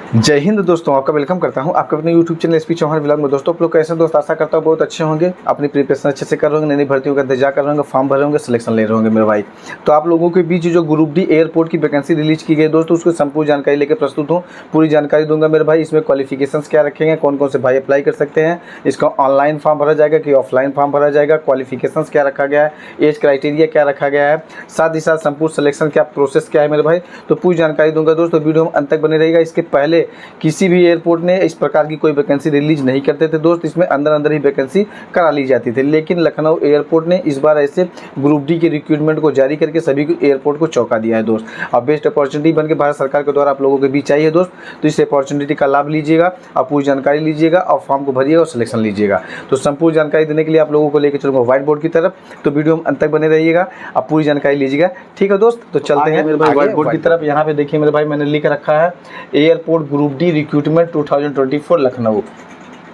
जय हिंद दोस्तों, आपका वेलकम करता हूं आपके अपने YouTube channel SP Chauhan vlog में। दोस्तों आप लोग कैसे दोस्त, आशा करता हूं बहुत अच्छे होंगे, अपनी प्रिपरेशन अच्छे से कर रहे होंगे, नई भर्तियों का इंतजार कर रहे होंगे, फॉर्म भरे होंगे, सिलेक्शन ले रहे होंगे मेरे भाई। तो आप लोगों के बीच जो ग्रुप डी एयरपोर्ट की वैकेंसी रिलीज की गई दोस्तों, उसकी संपूर्ण जानकारी लेकर प्रस्तुत हूँ। पूरी जानकारी दूंगा मेरे भाई। इसमें क्वालिफिकेशन क्या रखेंगे, कौन कौन से भाई अप्लाई कर सकते हैं, इसका ऑनलाइन फॉर्म भरा जाएगा कि ऑफलाइन फॉर्म भरा जाएगा, क्वालिफिकेशन क्या रखा गया है, एज क्राइटेरिया क्या रखा गया है, साथ ही साथ संपूर्ण सिलेक्शन क्या प्रोसेस क्या है मेरे भाई। तो पूरी जानकारी दूंगा दोस्तों, वीडियो में अंत तक बने रहेगा। इसके पहले किसी भी एयरपोर्ट ने इस प्रकार की कोई वैकेंसी रिलीज नहीं करते थे दोस्त, इसमें अंदर अंदर ही वैकेंसी करा ली जाती थी। लेकिन लखनऊ एयरपोर्ट ने इस बार ऐसे ग्रुप डी के रिक्रूटमेंट को जारी करके सभी एयरपोर्ट को चौंका दिया है दोस्त। अब बेस्ट अपॉर्चुनिटी बन के भारत सरकार के द्वारा आप लोगों के बीच आई है दोस्त, तो इस अपॉर्चुनिटी का लाभ लीजिएगा और पूरी जानकारी लीजिएगा और फॉर्म को भरिएगा और सिलेक्शन लीजिएगा। तो संपूर्ण जानकारी देने के लिए आप लोगों को लेकर चलूँगा व्हाइट बोर्ड की तरफ, तो वीडियो में अंत तक बने रहिएगा, आप पूरी जानकारी लीजिएगा। ठीक है दोस्त, तो चलते हैं मेरे भाई व्हाइट बोर्ड की तरफ। यहाँ पे देखिए मेरे भाई, मैंने लिख रखा है airport group D recruitment 2024 Lucknow.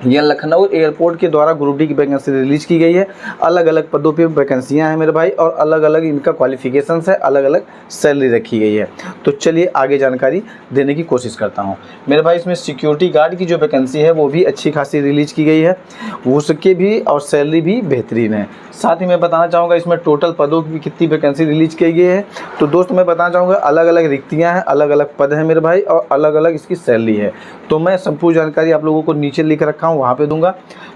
यह लखनऊ एयरपोर्ट के द्वारा ग्रुप डी की वैकेंसी रिलीज की गई है। अलग अलग पदों पे वैकेंसियां हैं मेरे भाई, और अलग अलग इनका क्वालिफिकेशंस है, अलग अलग सैलरी रखी गई है। तो चलिए आगे जानकारी देने की कोशिश करता हूं मेरे भाई। इसमें सिक्योरिटी गार्ड की जो वैकेंसी है वो भी अच्छी खासी रिलीज की गई है, उसके भी और सैलरी भी बेहतरीन है। साथ ही मैं बताना चाहूँगा इसमें टोटल पदों की कितनी वैकेंसी रिलीज की गई है। तो दोस्त मैं बताना चाहूँगा अलग अलग रिक्तियाँ हैं, अलग अलग पद हैं मेरे भाई, और अलग अलग इसकी सैलरी है। तो मैं संपूर्ण जानकारी आप लोगों को नीचे लिख रखा हूँ, वहाँ पे दूंगा।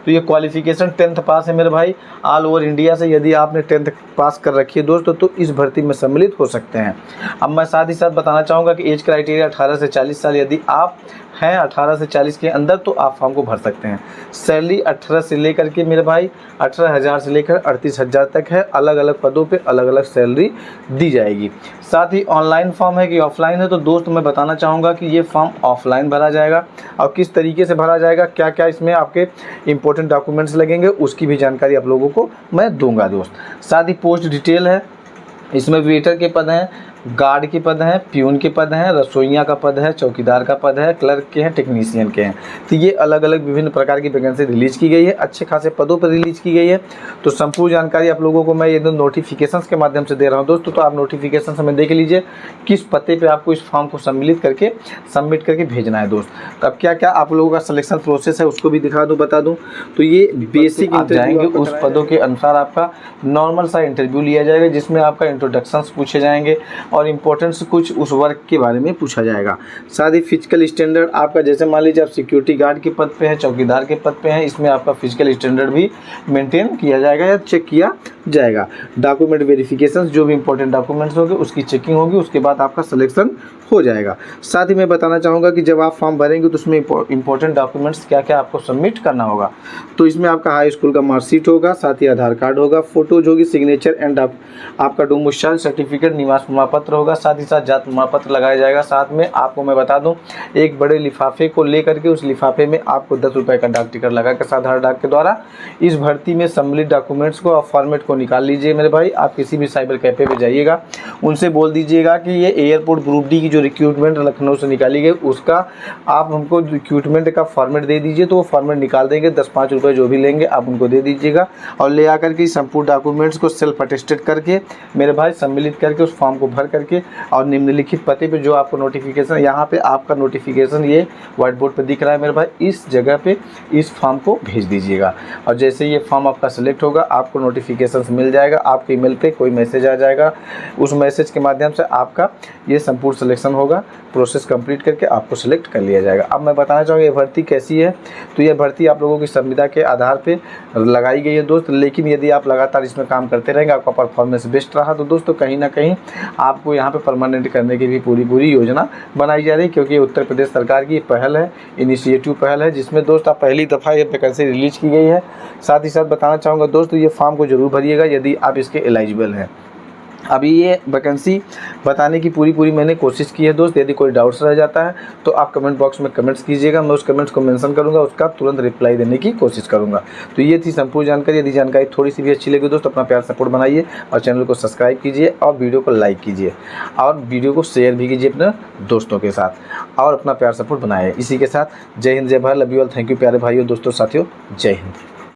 तो ये क्वालिफिकेशन 10th पास है मेरे भाई, ऑल ओवर इंडिया से। यदि आपने 10th पास कर रखी है दोस्तों तो इस भर्ती में सम्मिलित हो सकते हैं। अब मैं साथ ही साथ बताना चाहूँगा कि एज क्राइटेरिया 18 से 40 साल, यदि आप हैं 18 से 40 के अंदर तो आप फॉर्म को भर सकते हैं। सैलरी 18 से लेकर के मेरे भाई 18,000 से लेकर 38,000 तक है। अलग अलग पदों पे अलग अलग सैलरी दी जाएगी। साथ ही ऑनलाइन फॉर्म है कि ऑफलाइन है, तो दोस्त मैं बताना चाहूँगा कि ये फॉर्म ऑफलाइन भरा जाएगा। और किस तरीके से भरा जाएगा, क्या क्या इसमें आपके इंपॉर्टेंट डॉक्यूमेंट्स लगेंगे, उसकी भी जानकारी आप लोगों को मैं दूंगा दोस्त। साथ ही पोस्ट डिटेल है, इसमें वेटर के पद हैं, गार्ड के पद हैं, प्यून के पद हैं, रसोइया का पद है, चौकीदार का पद है, क्लर्क के हैं, टेक्नीशियन के हैं। तो ये अलग अलग विभिन्न प्रकार की वैकेंसी रिलीज की गई है, अच्छे खासे पदों पर रिलीज की गई है। तो संपूर्ण जानकारी आप लोगों को मैं ये नोटिफिकेशंस के माध्यम से दे रहा हूँ दोस्तों। तो आप नोटिफिकेशन में देख लीजिए किस पते पर आपको इस फॉर्म को सम्मिलित करके सबमिट करके भेजना है दोस्त। तो अब क्या क्या आप लोगों का सिलेक्शन प्रोसेस है उसको भी दिखा दूँ, बता दूँ। तो ये बेसिक आप जाएंगे उस पदों के अनुसार आपका नॉर्मल सा इंटरव्यू लिया जाएगा, जिसमें आपका इंट्रोडक्शंस पूछे जाएंगे और इंपॉर्टेंस कुछ उस वर्क के बारे में पूछा जाएगा। साथ ही फिजिकल स्टैंडर्ड आपका, जैसे मान लीजिए आप सिक्योरिटी गार्ड के पद पे हैं, चौकीदार के पद पे हैं, इसमें आपका फिजिकल स्टैंडर्ड भी मेंटेन किया जाएगा या चेक किया जाएगा। डॉक्यूमेंट वेरिफिकेशन, जो भी इंपॉर्टेंट डॉक्यूमेंट्स होंगे उसकी चेकिंग होगी, उसके बाद आपका सिलेक्शन हो जाएगा। साथ ही मैं बताना चाहूँगा कि जब आप फॉर्म भरेंगे तो उसमें इंपॉर्टेंट डॉक्यूमेंट्स क्या क्या आपको सबमिट करना होगा। तो इसमें आपका हाई स्कूल का मार्कशीट होगा, साथ ही आधार कार्ड होगा, फोटोज होगी, सिग्नेचर एंड आपका डोमिसाइल सर्टिफिकेट, निवास प्रमाण पत्र होगा, साथ ही साथ जात प्रमाण पत्र लगाया जाएगा। साथ में आपको मैं बता दूं, एक बड़े लिफाफे को लेकर के उस लिफाफे में आपको 10 रुपये का डाक टिकट लगा कर साधारण डाक के द्वारा इस भर्ती में सम्मिलित डॉक्यूमेंट्स को और फॉर्मेट को निकाल लीजिए मेरे भाई। आप किसी भी साइबर कैफे पे जाइएगा, उनसे बोल दीजिएगा कि ये एयरपोर्ट ग्रुप डी की जो रिक्रूटमेंट लखनऊ से निकाली गई उसका आप हमको रिक्रूटमेंट का फॉर्मेट दे दीजिए, तो वो फॉर्मेट निकाल देंगे। 10-5 रुपये जो भी लेंगे आप उनको दे दीजिएगा, और ले आकर के संपूर्ण डॉक्यूमेंट्स को सेल्फ अटेस्टेड करके मेरे भाई सम्मिलित करके उस फॉर्म को भर करके और निम्नलिखित पते पे जो आपको नोटिफिकेशन, यहाँ पे आपका नोटिफिकेशन ये व्हाइट बोर्ड पे दिख रहा है मेरे भाई, इस जगह पे इस फॉर्म को भेज दीजिएगा। और जैसे ये फॉर्म आपका सिलेक्ट होगा आपको नोटिफिकेशन मिल जाएगा, आपके ईमेल पे कोई मैसेज आ जाएगा, उस मैसेज के माध्यम से आपका ये संपूर्ण सिलेक्शन होगा। प्रोसेस कंप्लीट करके आपको सिलेक्ट कर लिया जाएगा। अब मैं बताना चाहूँगा ये भर्ती कैसी है। तो ये भर्ती आप लोगों की संविदा के आधार पर लगाई गई है दोस्त, लेकिन यदि आप लगातार इसमें काम करते रहेंगे, आपका परफॉर्मेंस बेस्ट रहा तो दोस्तों कहीं ना कहीं आपको यहाँ पे परमानेंट करने की भी पूरी योजना बनाई जा रही है, क्योंकि उत्तर प्रदेश सरकार की पहल है, इनिशिएटिव पहल है, जिसमें दोस्त आप पहली दफ़ा ये वैकेंसी रिलीज की गई है। साथ ही साथ बताना चाहूँगा दोस्तों, ये फॉर्म को जरूर भरिएगा यदि आप इसके एलिजिबल हैं। अभी ये वैकेंसी बताने की पूरी मैंने कोशिश की है दोस्त। यदि कोई डाउट्स रह जाता है तो आप कमेंट बॉक्स में कमेंट्स कीजिएगा, मैं उस कमेंट्स को मेंशन करूंगा, उसका तुरंत रिप्लाई देने की कोशिश करूंगा। तो ये थी संपूर्ण जानकारी। यदि जानकारी थोड़ी सी भी अच्छी लगी दोस्त, अपना प्यार सपोर्ट बनाइए और चैनल को सब्सक्राइब कीजिए और वीडियो को लाइक कीजिए और वीडियो को शेयर भी कीजिए अपने दोस्तों के साथ और अपना प्यार सपोर्ट बनाइए। इसी के साथ जय हिंद, जय Bharat, love you all, thank you प्यारे भाइयों, दोस्तों, साथियों, जय हिंद।